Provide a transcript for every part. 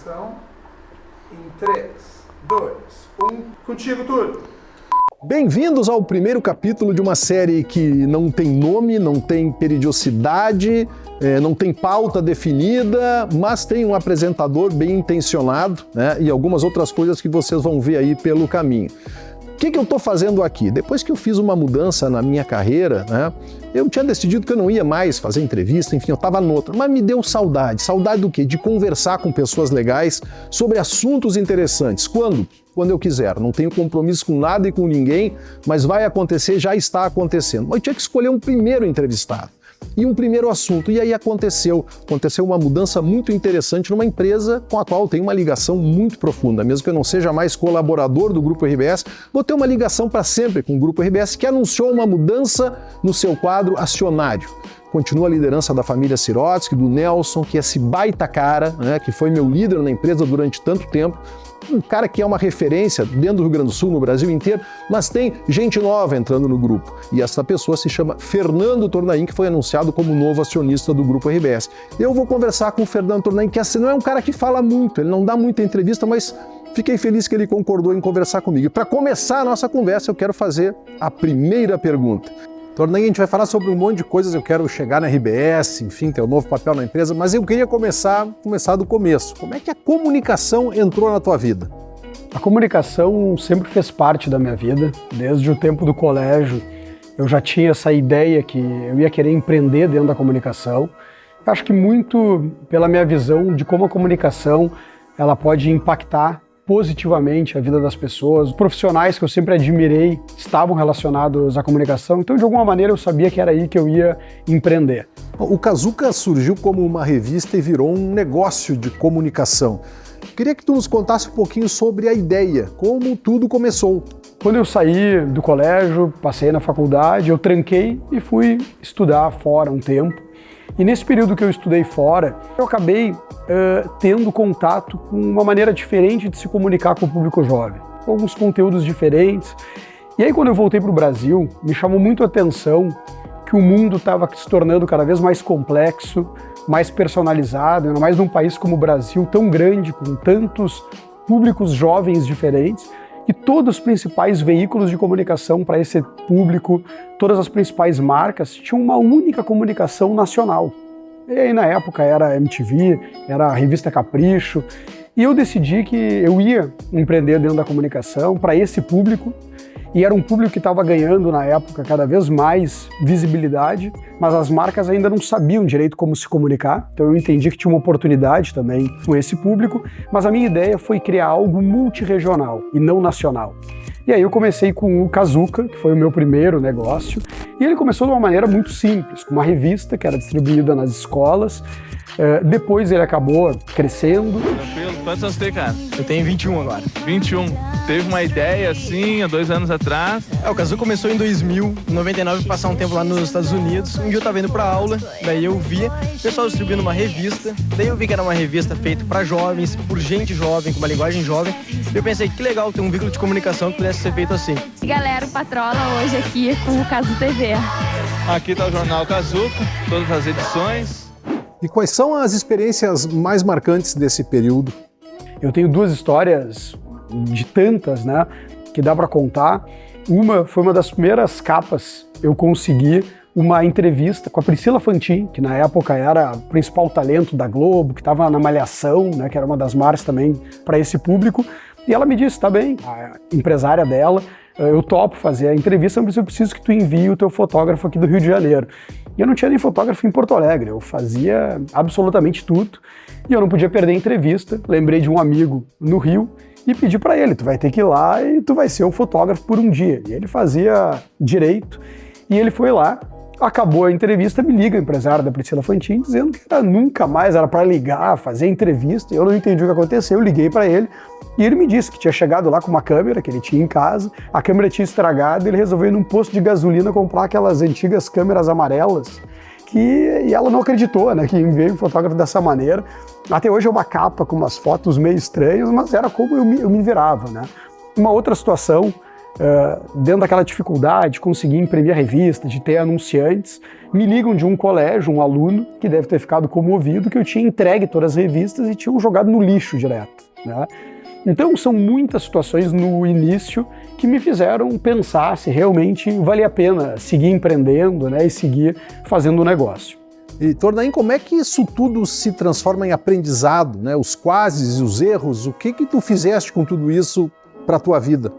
Gravação em 3, 2, 1. Contigo, Túlio. Bem-vindos ao primeiro capítulo de uma série que não tem nome, não tem periodicidade, não tem pauta definida, mas tem um apresentador bem intencionado, né, e algumas outras coisas que vocês vão ver aí pelo caminho. O que eu estou fazendo aqui? Depois que eu fiz uma mudança na minha carreira, né, eu tinha decidido que eu não ia mais fazer entrevista, enfim, eu estava noutra, mas me deu saudade. Saudade do quê? De conversar com pessoas legais sobre assuntos interessantes. Quando? Quando eu quiser. Não tenho compromisso com nada e com ninguém, mas vai acontecer, já está acontecendo. Mas eu tinha que escolher um primeiro entrevistado e um primeiro assunto. E aí aconteceu uma mudança muito interessante numa empresa com a qual eu tenho uma ligação muito profunda. Mesmo que eu não seja mais colaborador do Grupo RBS, vou ter uma ligação para sempre com o Grupo RBS, que anunciou uma mudança no seu quadro acionário. Continua a liderança da família Sirotsky, do Nelson, que é esse baita cara, né, que foi meu líder na empresa durante tanto tempo. Um cara que é uma referência dentro do Rio Grande do Sul, no Brasil inteiro, mas tem gente nova entrando no grupo. E essa pessoa se chama Fernando Tornaim, que foi anunciado como novo acionista do Grupo RBS. Eu vou conversar com o Fernando Tornaim, que assim, não é um cara que fala muito, ele não dá muita entrevista, mas fiquei feliz que ele concordou em conversar comigo. E para começar a nossa conversa, eu quero fazer a primeira pergunta. Tornaim, a gente vai falar sobre um monte de coisas, eu quero chegar na RBS, enfim, ter um novo papel na empresa, mas eu queria começar do começo. Como é que a comunicação entrou na tua vida? A comunicação sempre fez parte da minha vida, desde o tempo do colégio. Eu já tinha essa ideia que eu ia querer empreender dentro da comunicação. Eu acho que muito pela minha visão de como a comunicação ela pode impactar positivamente a vida das pessoas. Os profissionais que eu sempre admirei estavam relacionados à comunicação, então de alguma maneira eu sabia que era aí que eu ia empreender. O Kazuca surgiu como uma revista e virou um negócio de comunicação. Queria que tu nos contasse um pouquinho sobre a ideia, como tudo começou. Quando eu saí do colégio, passei na faculdade, eu tranquei e fui estudar fora um tempo. E nesse período que eu estudei fora, eu acabei tendo contato com uma maneira diferente de se comunicar com o público jovem, com alguns conteúdos diferentes. E aí quando eu voltei para o Brasil, me chamou muito a atenção que o mundo estava se tornando cada vez mais complexo, mais personalizado, ainda mais num país como o Brasil, tão grande, com tantos públicos jovens diferentes, e todos os principais veículos de comunicação para esse público, todas as principais marcas, tinham uma única comunicação nacional. E aí na época era a MTV, era a revista Capricho, e eu decidi que eu ia empreender dentro da comunicação para esse público, e era um público que estava ganhando na época cada vez mais visibilidade, mas as marcas ainda não sabiam direito como se comunicar, então eu entendi que tinha uma oportunidade também com esse público, mas a minha ideia foi criar algo multirregional e não nacional. E aí eu comecei com o Kazuca, que foi o meu primeiro negócio, e ele começou de uma maneira muito simples, com uma revista que era distribuída nas escolas. Depois ele acabou crescendo. Tranquilo? Quantos anos tem, cara? Eu tenho 21 agora. 21. Teve uma ideia assim, há 2 anos atrás? O Kazuca começou em 2000, em 99, passar um tempo lá nos Estados Unidos. Um dia eu tava indo pra aula, daí eu vi o pessoal distribuindo uma revista. Daí eu vi que era uma revista feita pra jovens, por gente jovem, com uma linguagem jovem. E eu pensei, que legal ter um veículo de comunicação que pudesse ser feito assim. Galera, o Patrola hoje aqui com o Kazu TV. Aqui tá o Jornal Kazuca, todas as edições. E quais são as experiências mais marcantes desse período? Eu tenho 2 histórias de tantas, né, que dá para contar. Uma foi uma das primeiras capas. Eu consegui uma entrevista com a Priscila Fantin, que na época era o principal talento da Globo, que estava na Malhação, né, que era uma das marcas também para esse público. E ela me disse, tá bem, a empresária dela, eu topo fazer a entrevista, mas eu preciso que tu envie o teu fotógrafo aqui do Rio de Janeiro. E eu não tinha nem fotógrafo em Porto Alegre, eu fazia absolutamente tudo e eu não podia perder a entrevista. Lembrei de um amigo no Rio e pedi para ele, tu vai ter que ir lá e tu vai ser o fotógrafo por um dia. E ele fazia direito e ele foi lá. Acabou a entrevista, me liga o empresário da Priscila Fantin dizendo que nunca mais era para ligar, fazer entrevista. Eu não entendi o que aconteceu, eu liguei para ele e ele me disse que tinha chegado lá com uma câmera que ele tinha em casa, a câmera tinha estragado e ele resolveu ir num posto de gasolina comprar aquelas antigas câmeras amarelas e ela não acreditou, né, que enviei um fotógrafo dessa maneira. Até hoje é uma capa com umas fotos meio estranhas, mas era como eu me virava, né. Uma outra situação dentro daquela dificuldade de conseguir imprimir a revista, de ter anunciantes, me ligam de um colégio, um aluno, que deve ter ficado comovido, que eu tinha entregue todas as revistas e tinham jogado no lixo direto, né? Então são muitas situações no início que me fizeram pensar se realmente valia a pena seguir empreendendo, né, e seguir fazendo o negócio. E Tornaim, como é que isso tudo se transforma em aprendizado, né? Os quases e os erros, o que tu fizeste com tudo isso para a tua vida?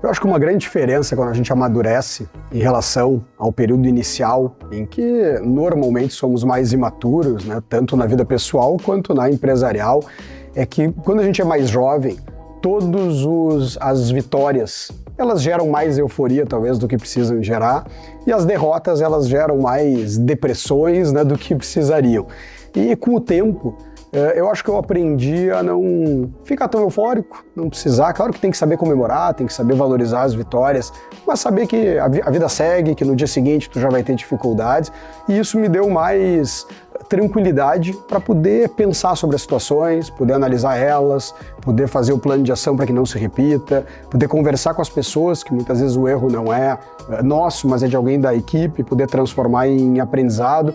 Eu acho que uma grande diferença quando a gente amadurece em relação ao período inicial, em que normalmente somos mais imaturos, né, tanto na vida pessoal quanto na empresarial, é que quando a gente é mais jovem, as vitórias, elas geram mais euforia talvez do que precisam gerar, e as derrotas elas geram mais depressões, né, do que precisariam. E com o tempo, eu acho que eu aprendi a não ficar tão eufórico, não precisar. Claro que tem que saber comemorar, tem que saber valorizar as vitórias, mas saber que a vida segue, que no dia seguinte tu já vai ter dificuldades, e isso me deu mais tranquilidade para poder pensar sobre as situações, poder analisar elas, poder fazer o plano de ação para que não se repita, poder conversar com as pessoas, que muitas vezes o erro não é nosso, mas é de alguém da equipe, poder transformar em aprendizado.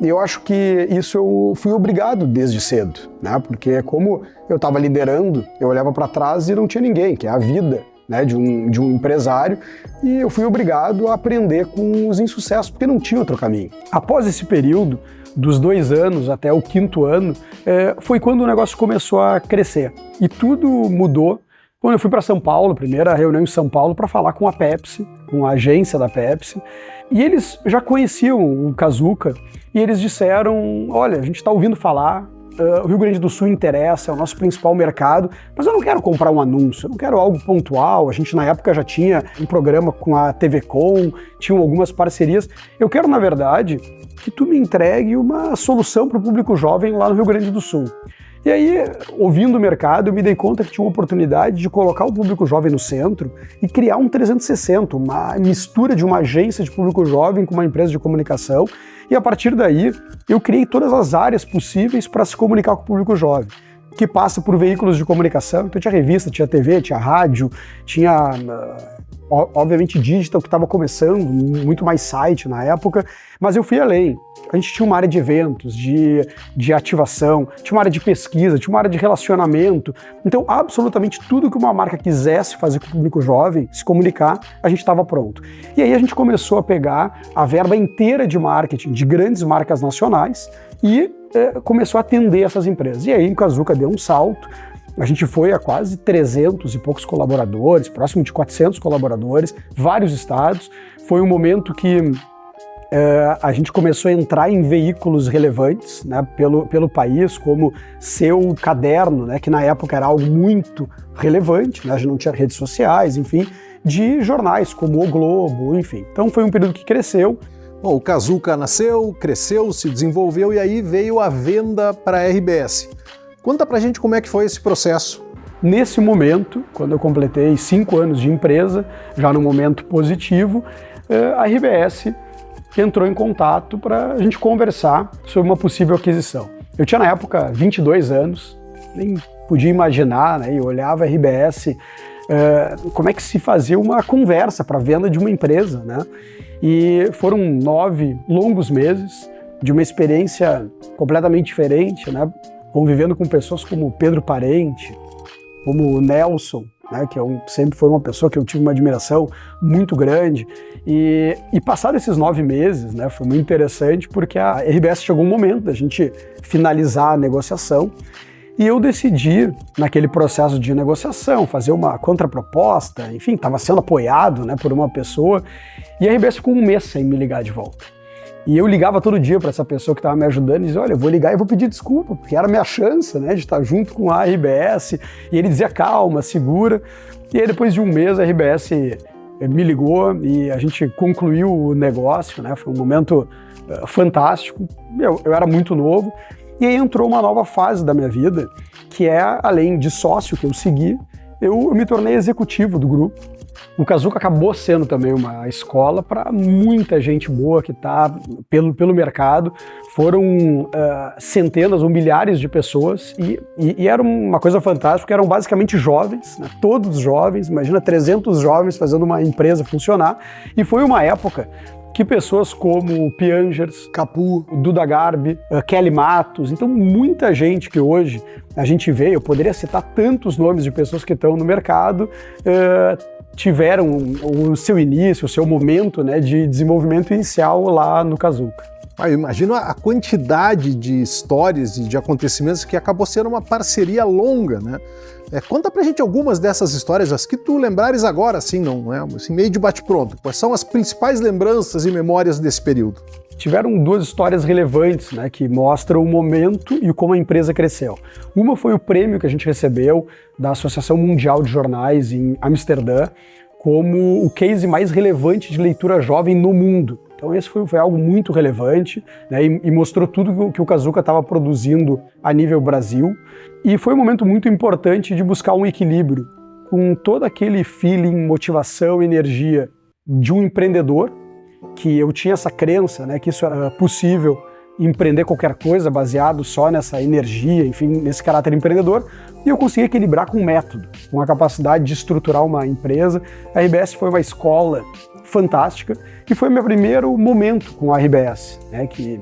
E eu acho que isso eu fui obrigado desde cedo, né? Porque como eu estava liderando, eu olhava para trás e não tinha ninguém, que é a vida, né, de um empresário, e eu fui obrigado a aprender com os insucessos, porque não tinha outro caminho. Após esse período, dos 2 anos até o 5º ano, foi quando o negócio começou a crescer. E tudo mudou quando eu fui para São Paulo, primeira reunião em São Paulo, para falar com a Pepsi, com a agência da Pepsi. E eles já conheciam o Kazuca e eles disseram, olha, a gente está ouvindo falar, o Rio Grande do Sul interessa, é o nosso principal mercado, mas eu não quero comprar um anúncio, eu não quero algo pontual. A gente na época já tinha um programa com a TV Com, tinham algumas parcerias. Eu quero, na verdade, que tu me entregue uma solução para o público jovem lá no Rio Grande do Sul. E aí, ouvindo o mercado, eu me dei conta que tinha uma oportunidade de colocar o público jovem no centro e criar um 360, uma mistura de uma agência de público jovem com uma empresa de comunicação. E a partir daí, eu criei todas as áreas possíveis para se comunicar com o público jovem, que passa por veículos de comunicação. Então tinha revista, tinha TV, tinha rádio, tinha obviamente digital, que estava começando, muito mais site na época, mas eu fui além. A gente tinha uma área de eventos, de ativação, tinha uma área de pesquisa, tinha uma área de relacionamento. Então, absolutamente tudo que uma marca quisesse fazer com o público jovem, se comunicar, a gente estava pronto. E aí a gente começou a pegar a verba inteira de marketing de grandes marcas nacionais e começou a atender essas empresas. E aí o Kazuca deu um salto. A gente foi a quase 300 e poucos colaboradores, próximo de 400 colaboradores, vários estados. Foi um momento que a gente começou a entrar em veículos relevantes, né, pelo país, como Seu Caderno, né, que na época era algo muito relevante, né, a gente não tinha redes sociais, enfim, de jornais como O Globo, enfim. Então foi um período que cresceu. Bom, o Kazuca nasceu, cresceu, se desenvolveu e aí veio a venda para a RBS. Conta pra gente como é que foi esse processo. Nesse momento, quando eu completei 5 anos de empresa, já no momento positivo, a RBS entrou em contato para a gente conversar sobre uma possível aquisição. Eu tinha na época 22 anos, nem podia imaginar, né? Eu olhava a RBS, como é que se fazia uma conversa para venda de uma empresa, né? E foram 9 longos meses de uma experiência completamente diferente, né? Convivendo com pessoas como Pedro Parente, como o Nelson, né, que sempre foi uma pessoa que eu tive uma admiração muito grande. E passados esses 9 meses, né, foi muito interessante porque a RBS chegou um momento da gente finalizar a negociação e eu decidi, naquele processo de negociação, fazer uma contraproposta, enfim, estava sendo apoiado, né, por uma pessoa, e a RBS ficou um mês sem me ligar de volta. E eu ligava todo dia para essa pessoa que estava me ajudando e dizia, olha, eu vou ligar e vou pedir desculpa, porque era a minha chance, né, de estar junto com a RBS. E ele dizia, calma, segura. E aí depois de um mês a RBS me ligou e a gente concluiu o negócio, né, foi um momento fantástico. Eu era muito novo. E aí entrou uma nova fase da minha vida, que é, além de sócio que eu segui, eu me tornei executivo do grupo. O Kazuca acabou sendo também uma escola para muita gente boa que está pelo mercado. Foram centenas ou milhares de pessoas e era uma coisa fantástica, porque eram basicamente jovens, né? Todos jovens, imagina 300 jovens fazendo uma empresa funcionar. E foi uma época que pessoas como Piangers, Capu, Duda Garbi, Kelly Matos, então muita gente que hoje a gente vê, eu poderia citar tantos nomes de pessoas que estão no mercado, tiveram o seu início, o seu momento, né, de desenvolvimento inicial lá no Kazuca. Eu imagino a quantidade de histórias e de acontecimentos que acabou sendo uma parceria longa, né? Conta pra gente algumas dessas histórias, as que tu lembrares agora, assim, não é? Assim, meio de bate-pronto. Quais são as principais lembranças e memórias desse período? Tiveram duas histórias relevantes, né, que mostram o momento e como a empresa cresceu. Uma foi o prêmio que a gente recebeu da Associação Mundial de Jornais em Amsterdã como o case mais relevante de leitura jovem no mundo. Então esse foi algo muito relevante, né, e mostrou tudo que o Kazuca estava produzindo a nível Brasil. E foi um momento muito importante de buscar um equilíbrio com todo aquele feeling, motivação, energia de um empreendedor, que eu tinha essa crença, né, que isso era possível, empreender qualquer coisa baseado só nessa energia, enfim, nesse caráter empreendedor, e eu consegui equilibrar com método, com a capacidade de estruturar uma empresa. A RBS foi uma escola fantástica e foi meu primeiro momento com a RBS, né, que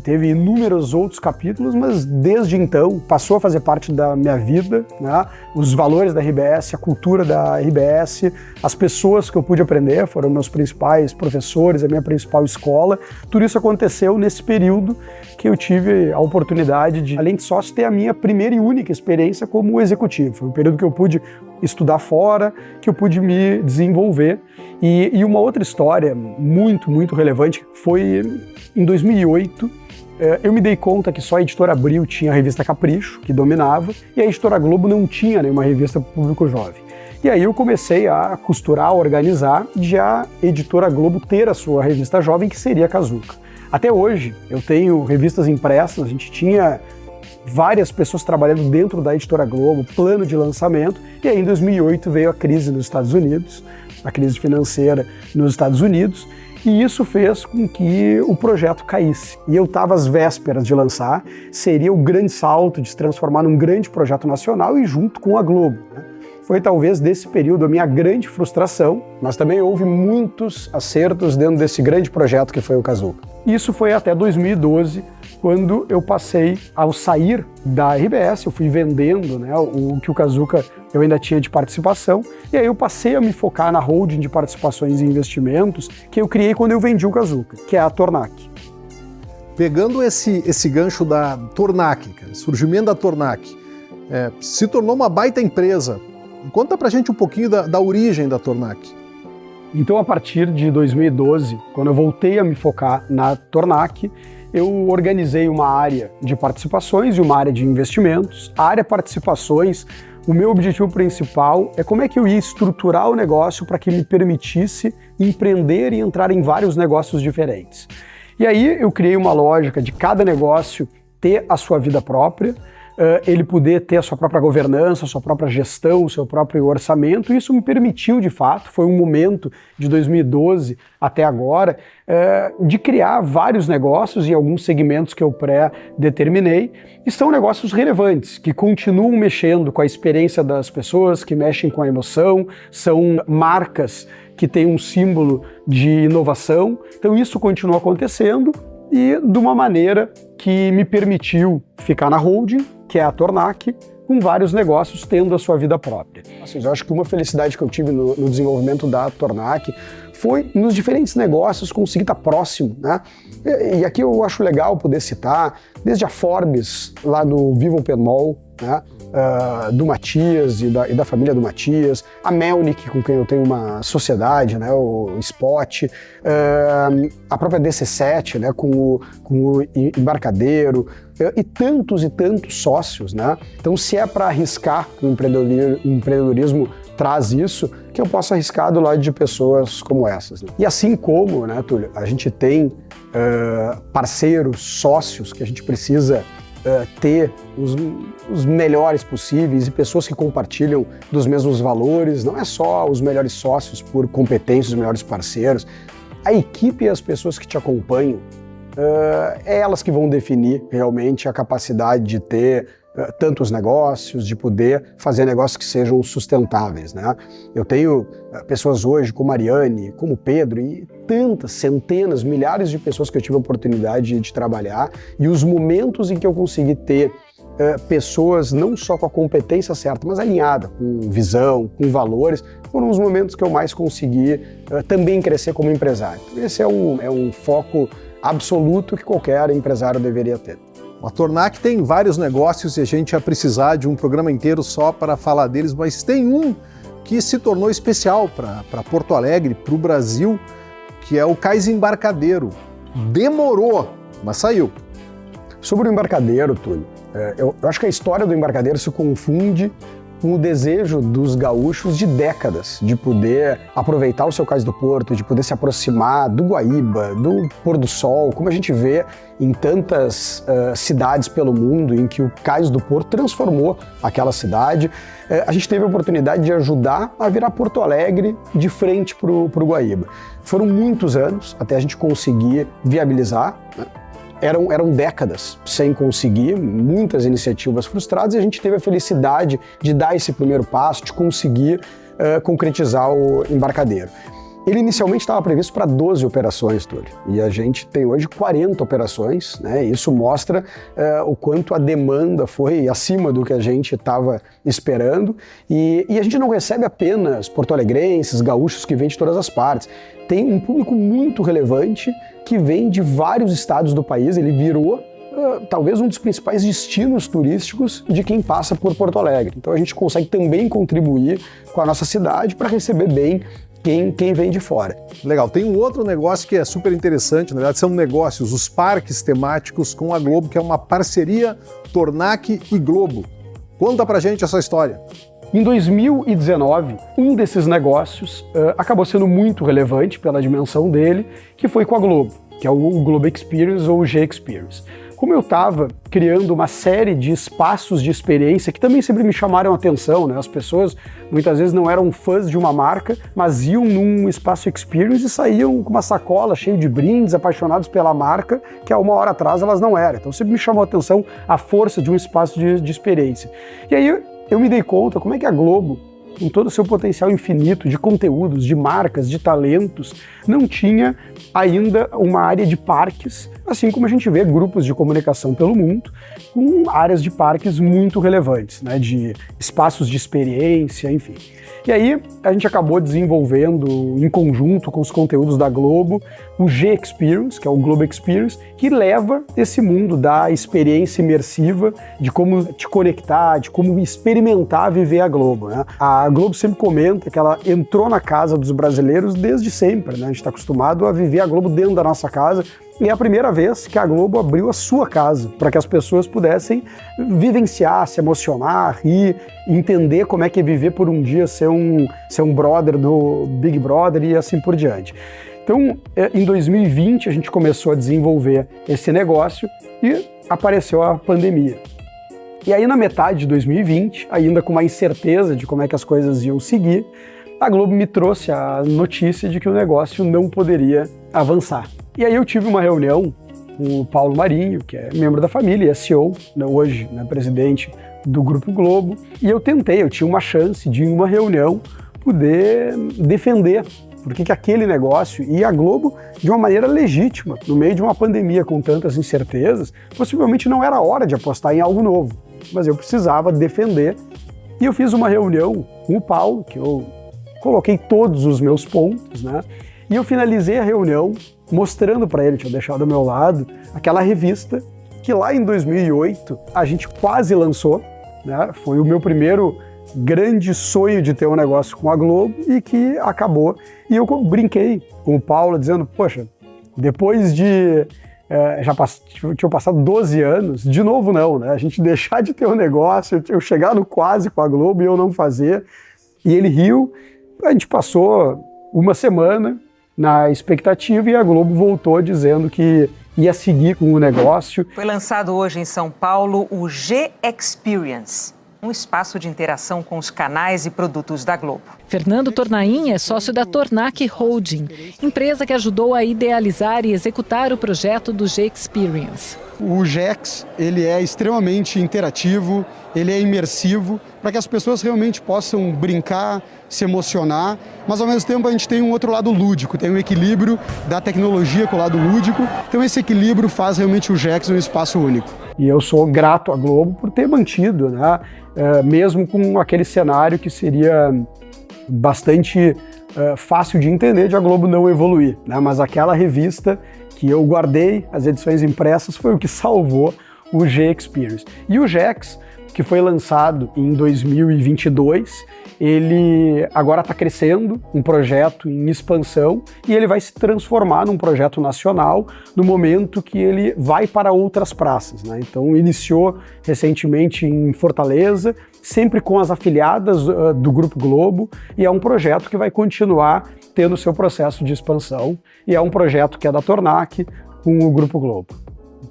teve inúmeros outros capítulos, mas desde então passou a fazer parte da minha vida, né? Os valores da RBS, a cultura da RBS, as pessoas que eu pude aprender, foram meus principais professores, a minha principal escola. Tudo isso aconteceu nesse período que eu tive a oportunidade de, além de sócio, ter a minha primeira e única experiência como executivo. Foi um período que eu pude estudar fora, que eu pude me desenvolver. E uma outra história muito, muito relevante foi em 2008, eu me dei conta que só a Editora Abril tinha a revista Capricho, que dominava, e a Editora Globo não tinha nenhuma revista para o público jovem. E aí eu comecei a costurar, a organizar, de a Editora Globo ter a sua revista jovem, que seria a Kazuca. Até hoje, eu tenho revistas impressas, a gente tinha várias pessoas trabalhando dentro da Editora Globo, plano de lançamento, e aí em 2008 veio a crise nos Estados Unidos, a crise financeira nos Estados Unidos, e isso fez com que o projeto caísse. E eu estava às vésperas de lançar, seria o grande salto de se transformar num grande projeto nacional e junto com a Globo, né? Foi talvez desse período a minha grande frustração, mas também houve muitos acertos dentro desse grande projeto que foi o Kazuca. Isso foi até 2012, quando eu passei, ao sair da RBS, eu fui vendendo, né, o que o Kazuca eu ainda tinha de participação, e aí eu passei a me focar na holding de participações e investimentos que eu criei quando eu vendi o Kazuca, que é a Tornac. Pegando esse gancho da Tornac, surgimento da Tornac, se tornou uma baita empresa. Conta pra gente um pouquinho da origem da Tornac. Então, a partir de 2012, quando eu voltei a me focar na Tornac, eu organizei uma área de participações e uma área de investimentos. A área participações, o meu objetivo principal é como é que eu ia estruturar o negócio para que me permitisse empreender e entrar em vários negócios diferentes. E aí eu criei uma lógica de cada negócio ter a sua vida própria, ele poder ter a sua própria governança, a sua própria gestão, o seu próprio orçamento. Isso me permitiu, de fato, foi um momento de 2012 até agora, de criar vários negócios e alguns segmentos que eu pré-determinei, e são negócios relevantes, que continuam mexendo com a experiência das pessoas, que mexem com a emoção, são marcas que têm um símbolo de inovação. Então isso continua acontecendo e de uma maneira que me permitiu ficar na holding, que é a Tornac, com vários negócios tendo a sua vida própria. Eu acho que uma felicidade que eu tive no desenvolvimento da Tornac foi nos diferentes negócios conseguir estar próximo, né? E aqui eu acho legal poder citar, desde a Forbes, lá do Viva Open Mall, né? Do Matias e da família do Matias, a Melnick, com quem eu tenho uma sociedade, né, o Spot, a própria DC7, né, com o Embarcadeiro, e tantos sócios, né? Então, se é para arriscar, que o empreendedorismo traz isso, que eu posso arriscar do lado de pessoas como essas, né? E assim como, né, Túlio, a gente tem parceiros, sócios que a gente precisa ter os melhores possíveis e pessoas que compartilham dos mesmos valores, não é só os melhores sócios por competência, os melhores parceiros. A equipe e as pessoas que te acompanham, é elas que vão definir realmente a capacidade de ter tantos negócios, de poder fazer negócios que sejam sustentáveis, né? Eu tenho pessoas hoje como Mariane, como Pedro e tantas, centenas, milhares de pessoas que eu tive a oportunidade de trabalhar, e os momentos em que eu consegui ter pessoas não só com a competência certa, mas alinhada, com visão, com valores, foram os momentos que eu mais consegui também crescer como empresário. Esse é um foco absoluto que qualquer empresário deveria ter. A Tornac tem vários negócios e a gente ia precisar de um programa inteiro só para falar deles, mas tem um que se tornou especial para Porto Alegre, para o Brasil, que é o Cais Embarcadeiro. Demorou, mas saiu. Sobre o embarcadeiro, Túlio, eu acho que a história do embarcadeiro se confunde com o desejo dos gaúchos de décadas de poder aproveitar o seu Cais do Porto, de poder se aproximar do Guaíba, do pôr do sol, como a gente vê em tantas cidades pelo mundo em que o Cais do Porto transformou aquela cidade. A gente teve a oportunidade de ajudar a virar Porto Alegre de frente para o Guaíba. Foram muitos anos até a gente conseguir viabilizar, né? Eram décadas sem conseguir, muitas iniciativas frustradas, e a gente teve a felicidade de dar esse primeiro passo, de conseguir concretizar o embarcadeiro. Ele inicialmente estava previsto para 12 operações, Túlio, e a gente tem hoje 40 operações, né? Isso mostra o quanto a demanda foi acima do que a gente estava esperando, e a gente não recebe apenas porto-alegrenses, gaúchos que vêm de todas as partes. Tem um público muito relevante que vem de vários estados do país. Ele virou talvez um dos principais destinos turísticos de quem passa por Porto Alegre. Então a gente consegue também contribuir com a nossa cidade para receber bem quem vem de fora. Legal. Tem um outro negócio que é super interessante, na verdade são negócios, os parques temáticos com a Globo, que é uma parceria Tornac e Globo. Conta pra gente essa história. Em 2019, um desses negócios acabou sendo muito relevante pela dimensão dele, que foi com a Globo, que é o Globo Experience ou o G-Experience. Como eu estava criando uma série de espaços de experiência que também sempre me chamaram a atenção, né? As pessoas muitas vezes não eram fãs de uma marca, mas iam num espaço experience e saíam com uma sacola cheia de brindes, apaixonados pela marca, que há uma hora atrás elas não eram. Então sempre me chamou a atenção a força de um espaço de experiência. E aí eu me dei conta como é que a Globo, com todo o seu potencial infinito de conteúdos, de marcas, de talentos, não tinha ainda uma área de parques, assim como a gente vê grupos de comunicação pelo mundo, com áreas de parques muito relevantes, né, de espaços de experiência, enfim. E aí a gente acabou desenvolvendo, em conjunto com os conteúdos da Globo, o G-Experience, que é o Globo Experience, que leva esse mundo da experiência imersiva, de como te conectar, de como experimentar viver a Globo, né? A Globo sempre comenta que ela entrou na casa dos brasileiros desde sempre, né? A gente está acostumado a viver a Globo dentro da nossa casa, e é a primeira vez que a Globo abriu a sua casa para que as pessoas pudessem vivenciar, se emocionar, rir, entender como é que é viver por um dia, ser um brother do Big Brother e assim por diante. Então, em 2020, a gente começou a desenvolver esse negócio e apareceu a pandemia. E aí, na metade de 2020, ainda com uma incerteza de como é que as coisas iam seguir, a Globo me trouxe a notícia de que o negócio não poderia avançar. E aí eu tive uma reunião com o Paulo Marinho, que é membro da família, é CEO, hoje, né, presidente do Grupo Globo, e eu tinha uma chance de, em uma reunião, poder defender porque aquele negócio e a Globo, de uma maneira legítima, no meio de uma pandemia com tantas incertezas, possivelmente não era hora de apostar em algo novo, mas eu precisava defender. E eu fiz uma reunião com o Paulo, que eu coloquei todos os meus pontos, né? E eu finalizei a reunião mostrando para ele, tinha deixado ao meu lado, aquela revista que lá em 2008 a gente quase lançou, né? Foi o meu primeiro grande sonho de ter um negócio com a Globo e que acabou. E eu brinquei com o Paulo dizendo, poxa, depois de tinham passado 12 anos, de novo não, né? A gente deixar de ter um negócio, eu chegar no quase com a Globo e eu não fazer. E ele riu, a gente passou uma semana na expectativa e a Globo voltou dizendo que ia seguir com o negócio. Foi lançado hoje em São Paulo o G-Experience, um espaço de interação com os canais e produtos da Globo. Fernando Tornaim é sócio da Tornac Holding, empresa que ajudou a idealizar e executar o projeto do G-Experience. O GEX, ele é extremamente interativo, ele é imersivo, para que as pessoas realmente possam brincar, se emocionar, mas ao mesmo tempo a gente tem um outro lado lúdico, tem um equilíbrio da tecnologia com o lado lúdico, então esse equilíbrio faz realmente o GEX um espaço único. E eu sou grato à Globo por ter mantido, né? Mesmo com aquele cenário que seria bastante fácil de entender de a Globo não evoluir, né? Mas aquela revista que eu guardei, as edições impressas, foi o que salvou o G-Experience. E o GEX, que foi lançado em 2022, ele agora está crescendo, um projeto em expansão, e ele vai se transformar num projeto nacional no momento que ele vai para outras praças, né? Então iniciou recentemente em Fortaleza, sempre com as afiliadas do Grupo Globo, e é um projeto que vai continuar tendo seu processo de expansão, e é um projeto que é da Tornac com o Grupo Globo.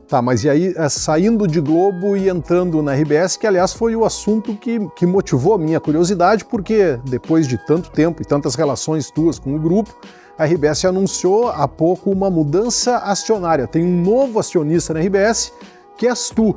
Tá, mas e aí, saindo de Globo e entrando na RBS, que aliás foi o assunto que motivou a minha curiosidade, porque depois de tanto tempo e tantas relações tuas com o grupo, a RBS anunciou há pouco uma mudança acionária. Tem um novo acionista na RBS, que és tu.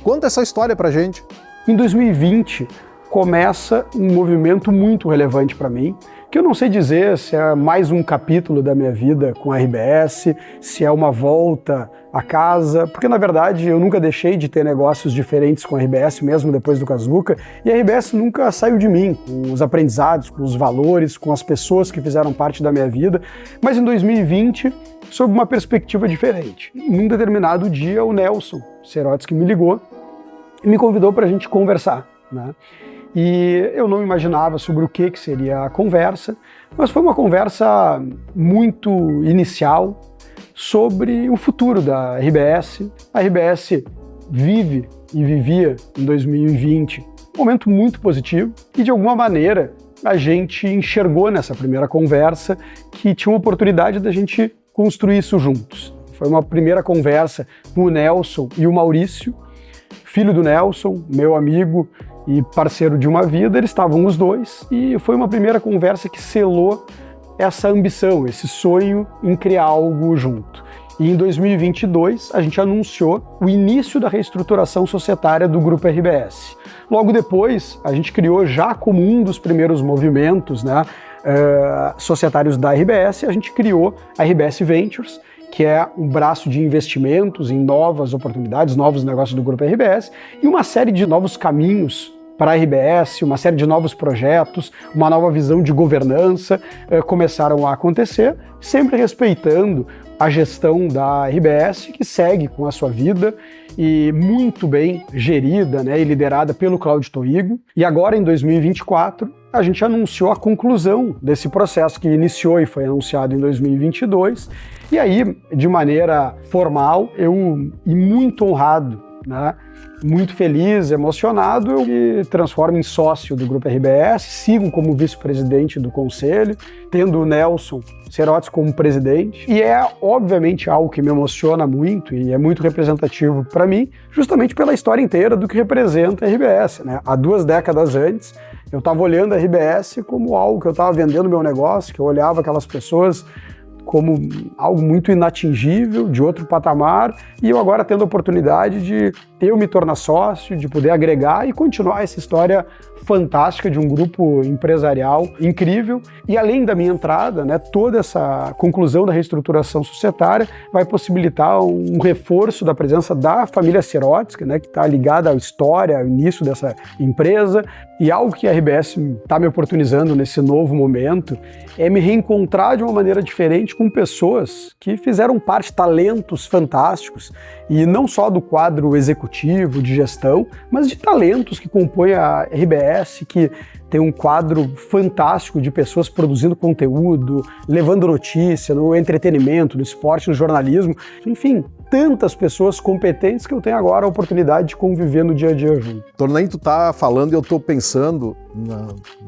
Conta essa história pra gente. Em 2020, começa um movimento muito relevante para mim, que eu não sei dizer se é mais um capítulo da minha vida com a RBS, se é uma volta a casa, porque na verdade eu nunca deixei de ter negócios diferentes com a RBS, mesmo depois do Kazuca, e a RBS nunca saiu de mim, com os aprendizados, com os valores, com as pessoas que fizeram parte da minha vida, mas em 2020, sob uma perspectiva diferente. Num determinado dia, o Nelson Serotsky me ligou e me convidou para a gente conversar, né? E eu não imaginava sobre o que seria a conversa, mas foi uma conversa muito inicial sobre o futuro da RBS. A RBS vive e vivia em 2020 um momento muito positivo e, de alguma maneira, a gente enxergou nessa primeira conversa que tinha uma oportunidade da gente construir isso juntos. Foi uma primeira conversa com o Nelson e o Maurício, filho do Nelson, meu amigo e parceiro de uma vida, eles estavam os dois, e foi uma primeira conversa que selou essa ambição, esse sonho em criar algo junto. E em 2022, a gente anunciou o início da reestruturação societária do Grupo RBS. Logo depois, a gente criou, já como um dos primeiros movimentos, né, societários da RBS, a gente criou a RBS Ventures, que é um braço de investimentos em novas oportunidades, novos negócios do Grupo RBS, e uma série de novos caminhos para a RBS, uma série de novos projetos, uma nova visão de governança começaram a acontecer, sempre respeitando a gestão da RBS, que segue com a sua vida e muito bem gerida, né, e liderada pelo Cláudio Torrigo. E agora, em 2024, a gente anunciou a conclusão desse processo que iniciou e foi anunciado em 2022. E aí, de maneira formal, e muito honrado, né, muito feliz, emocionado, eu me transformo em sócio do Grupo RBS, sigo como vice-presidente do conselho, tendo o Nelson Serotsky como presidente, e é obviamente algo que me emociona muito e é muito representativo para mim, justamente pela história inteira do que representa a RBS, né? Há 2 décadas antes, eu estava olhando a RBS como algo que eu estava vendendo meu negócio, que eu olhava aquelas pessoas como algo muito inatingível, de outro patamar, e eu agora tendo a oportunidade de eu me tornar sócio, de poder agregar e continuar essa história fantástica de um grupo empresarial incrível. E além da minha entrada, né, toda essa conclusão da reestruturação societária vai possibilitar um reforço da presença da família Serotsky, né, que está ligada à história, ao início dessa empresa. E algo que a RBS está me oportunizando nesse novo momento é me reencontrar de uma maneira diferente com pessoas que fizeram parte, talentos fantásticos, e não só do quadro executivo, de gestão, mas de talentos que compõem a RBS, que tem um quadro fantástico de pessoas produzindo conteúdo, levando notícia no entretenimento, no esporte, no jornalismo, enfim, tantas pessoas competentes que eu tenho agora a oportunidade de conviver no dia a dia junto. Tornaim, tu tá falando e eu tô pensando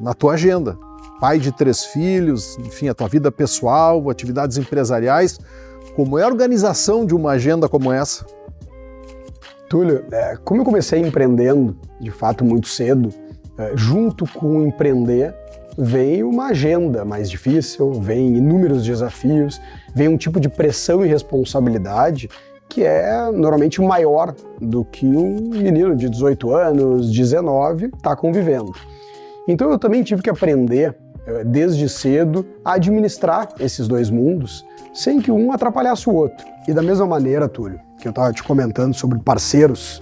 na tua agenda. Pai de 3 filhos, enfim, a tua vida pessoal, atividades empresariais. Como é a organização de uma agenda como essa? Túlio, como eu comecei empreendendo, de fato, muito cedo, junto com empreender, vem uma agenda mais difícil, vem inúmeros desafios, vem um tipo de pressão e responsabilidade que é normalmente maior do que um menino de 18 anos, 19, está convivendo. Então eu também tive que aprender, desde cedo, a administrar esses dois mundos, sem que um atrapalhasse o outro. E da mesma maneira, Túlio, que eu estava te comentando sobre parceiros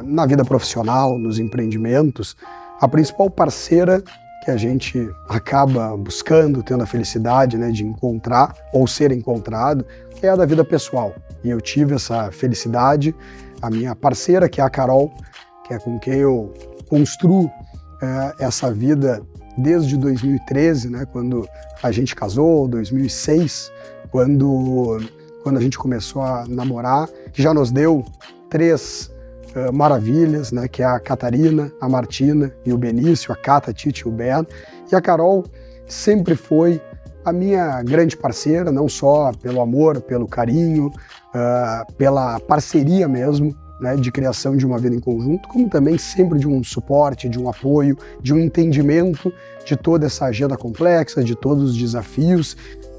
na vida profissional, nos empreendimentos, a principal parceira que a gente acaba buscando, tendo a felicidade, né, de encontrar ou ser encontrado, é a da vida pessoal. E eu tive essa felicidade, a minha parceira, que é a Carol, que é com quem eu construo essa vida desde 2013, né, quando a gente casou, 2006, quando a gente começou a namorar, que já nos deu 3 maravilhas, né, que é a Catarina, a Martina e o Benício, a Cata, a Titi e o Ben. E a Carol sempre foi a minha grande parceira, não só pelo amor, pelo carinho, pela parceria mesmo, né, de criação de uma vida em conjunto, como também sempre de um suporte, de um apoio, de um entendimento de toda essa agenda complexa, de todos os desafios.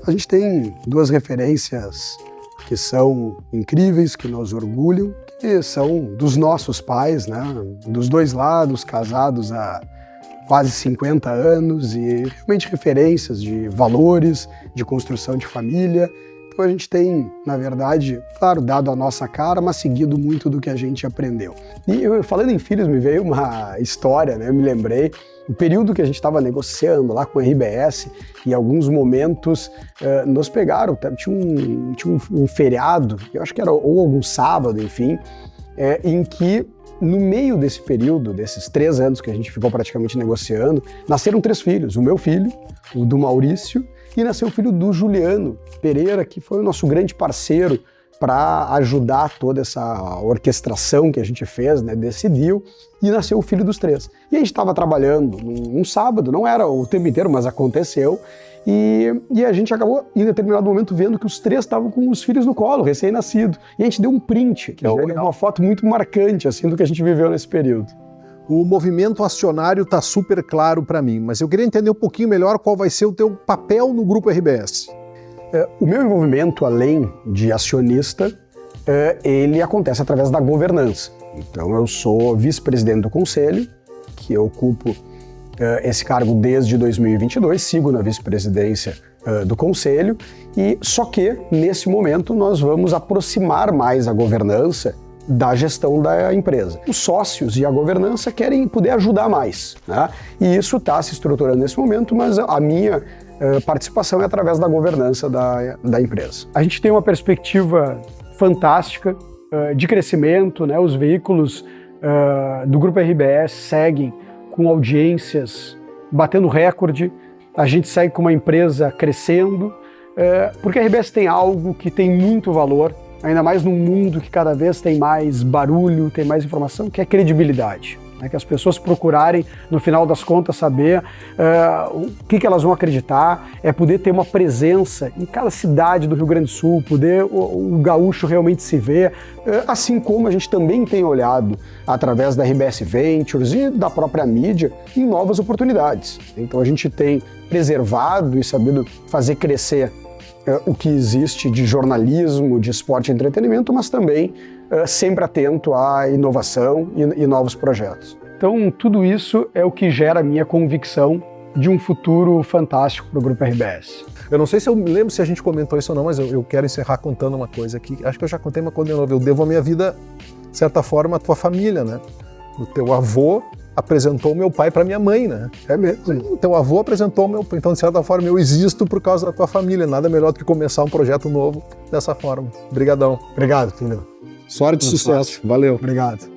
A gente tem 2 referências que são incríveis, que nos orgulham, que são dos nossos pais, né, dos 2 lados, casados há quase 50 anos e realmente referências de valores, de construção de família. Então a gente tem, na verdade, claro, dado a nossa cara, mas seguido muito do que a gente aprendeu. E falando em filhos, me veio uma história, né? Eu me lembrei, o período que a gente estava negociando lá com a RBS, e alguns momentos nos pegaram, tinha um feriado, eu acho que era ou algum sábado, enfim, em que no meio desse período, desses 3 anos que a gente ficou praticamente negociando, nasceram 3 filhos, o meu filho, o do Maurício, e nasceu o filho do Juliano Pereira, que foi o nosso grande parceiro para ajudar toda essa orquestração que a gente fez, né, decidiu, e nasceu o filho dos 3. E a gente estava trabalhando num sábado, não era o tempo inteiro, mas aconteceu, e a gente acabou, em determinado momento, vendo que os 3 estavam com os filhos no colo, recém-nascido. E a gente deu um print, que é uma foto muito marcante assim, do que a gente viveu nesse período. O movimento acionário está super claro para mim, mas eu queria entender um pouquinho melhor qual vai ser o teu papel no Grupo RBS. O meu envolvimento, além de acionista, ele acontece através da governança. Então eu sou vice-presidente do conselho, que eu ocupo esse cargo desde 2022, sigo na vice-presidência do conselho, e só que nesse momento nós vamos aproximar mais a governança da gestão da empresa. Os sócios e a governança querem poder ajudar mais, né? E isso está se estruturando nesse momento, mas a minha participação é através da governança da empresa. A gente tem uma perspectiva fantástica de crescimento, né? Os veículos do Grupo RBS seguem com audiências batendo recorde, a gente segue com uma empresa crescendo, porque a RBS tem algo que tem muito valor, ainda mais num mundo que cada vez tem mais barulho, tem mais informação, que é credibilidade. Que as pessoas procurarem, no final das contas, saber o que elas vão acreditar, poder ter uma presença em cada cidade do Rio Grande do Sul, poder o gaúcho realmente se ver, assim como a gente também tem olhado através da RBS Ventures e da própria mídia em novas oportunidades. Então a gente tem preservado e sabido fazer crescer o que existe de jornalismo, de esporte e entretenimento, mas também sempre atento à inovação e novos projetos. Então, tudo isso é o que gera a minha convicção de um futuro fantástico para o Grupo RBS. Eu não sei se eu me lembro se a gente comentou isso ou não, mas eu quero encerrar contando uma coisa aqui. Acho que eu já contei uma coisa de novo. Eu devo a minha vida, de certa forma, à tua família, né? O teu avô apresentou meu pai para minha mãe, né? É mesmo. O teu avô apresentou meu pai. Então, de certa forma, eu existo por causa da tua família. Nada melhor do que começar um projeto novo dessa forma. Obrigadão. Obrigado, filho. Sorte e sucesso. Valeu. Obrigado.